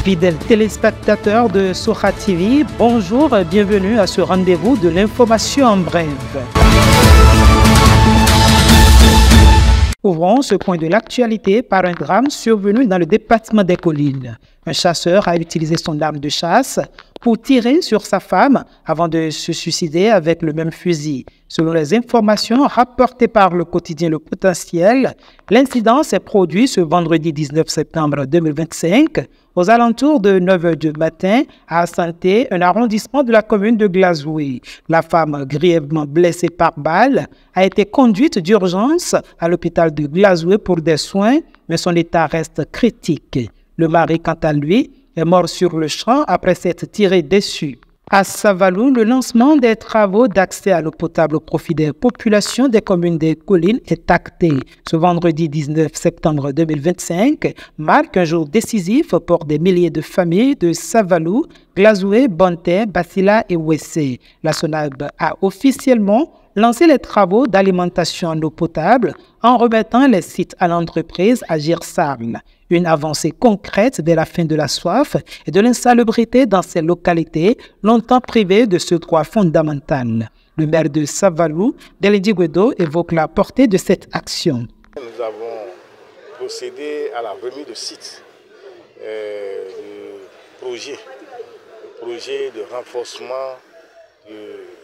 Fidèles téléspectateurs de Sokha TV, bonjour et bienvenue à ce rendez-vous de l'information en bref. Ouvrons ce point de l'actualité par un drame survenu dans le département des Collines. Un chasseur a utilisé son arme de chasse pour tirer sur sa femme avant de se suicider avec le même fusil. Selon les informations rapportées par le quotidien Le Potentiel, l'incident s'est produit ce vendredi 19 septembre 2025 aux alentours de 9 h du matin à Santé, un arrondissement de la commune de Glazoué. La femme, grièvement blessée par balle, a été conduite d'urgence à l'hôpital de Glazoué pour des soins, mais son état reste critique. Le mari, quant à lui, est mort sur le champ après s'être tiré dessus. À Savalou, le lancement des travaux d'accès à l'eau potable au profit des populations des communes des Collines est acté. Ce vendredi 19 septembre 2025 marque un jour décisif pour des milliers de familles de Savalou, Glazoué, Bonté, Basila et Wessé. La SONAB a officiellement lancé les travaux d'alimentation en eau potable en remettant les sites à l'entreprise Agir Sarl. Une avancée concrète vers la fin de la soif et de l'insalubrité dans ces localités longtemps privées de ce droit fondamental. Le maire de Savalou, Delidi Guedo, évoque la portée de cette action. Nous avons procédé à la remise de sites du projet de renforcement du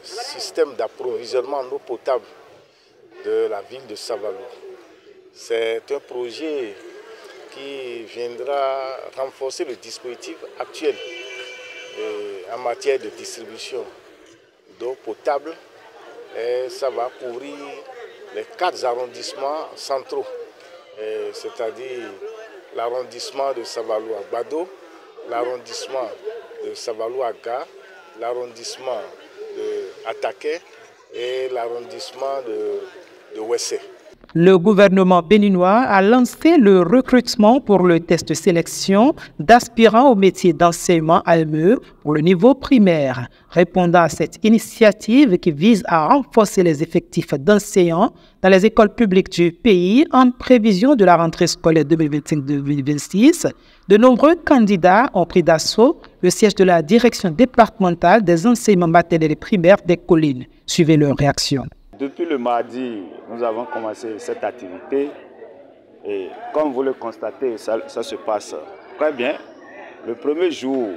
système d'approvisionnement en eau potable de la ville de Savalou. C'est un projet qui viendra renforcer le dispositif actuel en matière de distribution d'eau potable. Et ça va couvrir les 4 arrondissements centraux, c'est-à-dire l'arrondissement de Savalou-Agbado, l'arrondissement de Savalou-Aga, l'arrondissement de Ataké et l'arrondissement de Wessé. Le gouvernement béninois a lancé le recrutement pour le test de sélection d'aspirants au métier d'enseignement AME pour le niveau primaire. Répondant à cette initiative qui vise à renforcer les effectifs d'enseignants dans les écoles publiques du pays en prévision de la rentrée scolaire 2025-2026, de nombreux candidats ont pris d'assaut le siège de la direction départementale des enseignements maternels et primaires des Collines. Suivez leur réaction. Depuis le mardi, nous avons commencé cette activité et comme vous le constatez, ça se passe très bien. Le premier jour,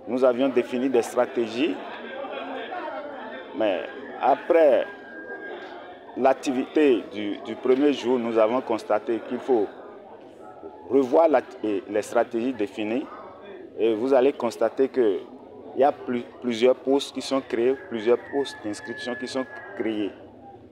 nous avions défini des stratégies, mais après l'activité du premier jour, nous avons constaté qu'il faut revoir les stratégies définies et vous allez constater que il y a plusieurs postes qui sont créés, plusieurs postes d'inscription qui sont créés.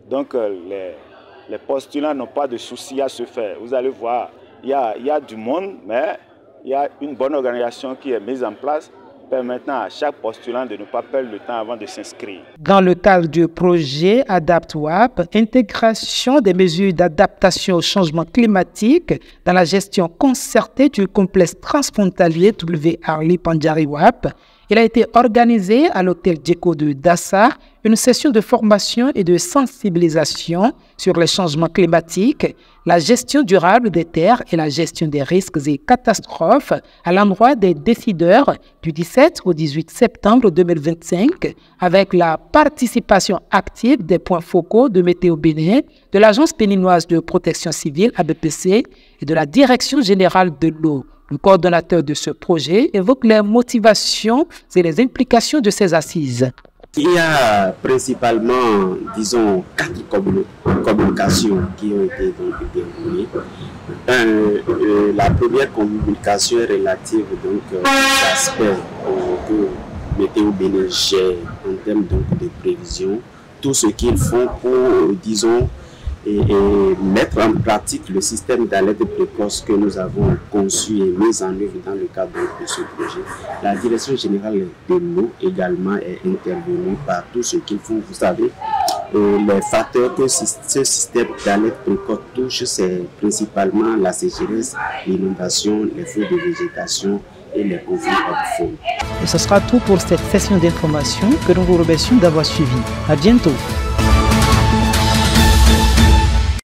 Donc les postulants n'ont pas de soucis à se faire. Vous allez voir, il y a du monde, mais il y a une bonne organisation qui est mise en place permettant à chaque postulant de ne pas perdre le temps avant de s'inscrire. Dans le cadre du projet AdaptWAP, intégration des mesures d'adaptation au changement climatique dans la gestion concertée du complexe transfrontalier W.Arli Pandjari WAP, il a été organisé à l'hôtel Djeko de Dassa une session de formation et de sensibilisation sur les changements climatiques, la gestion durable des terres et la gestion des risques et catastrophes à l'endroit des décideurs du 17 au 18 septembre 2025 avec la participation active des points focaux de Météo Bénin, de l'Agence béninoise de protection civile ABPC et de la Direction générale de l'eau. Le coordonnateur de ce projet évoque les motivations et les implications de ces assises. Il y a principalement, disons, 4 communications qui ont été déroulées. La première communication est relative aux aspects que Météo Bénin gère en termes de prévision, tout ce qu'ils font pour, disons, et mettre en pratique le système d'alerte précoce que nous avons conçu et mis en œuvre dans le cadre de ce projet. La Direction générale de l'eau également est intervenue par tout ce qu'il faut. Vous savez, les facteurs que ce système d'alerte précoce touche, c'est principalement la sécheresse, l'inondation, les feux de végétation et les conflits hors-faune. Et ce sera tout pour cette session d'information que nous vous remercions d'avoir suivi. À bientôt.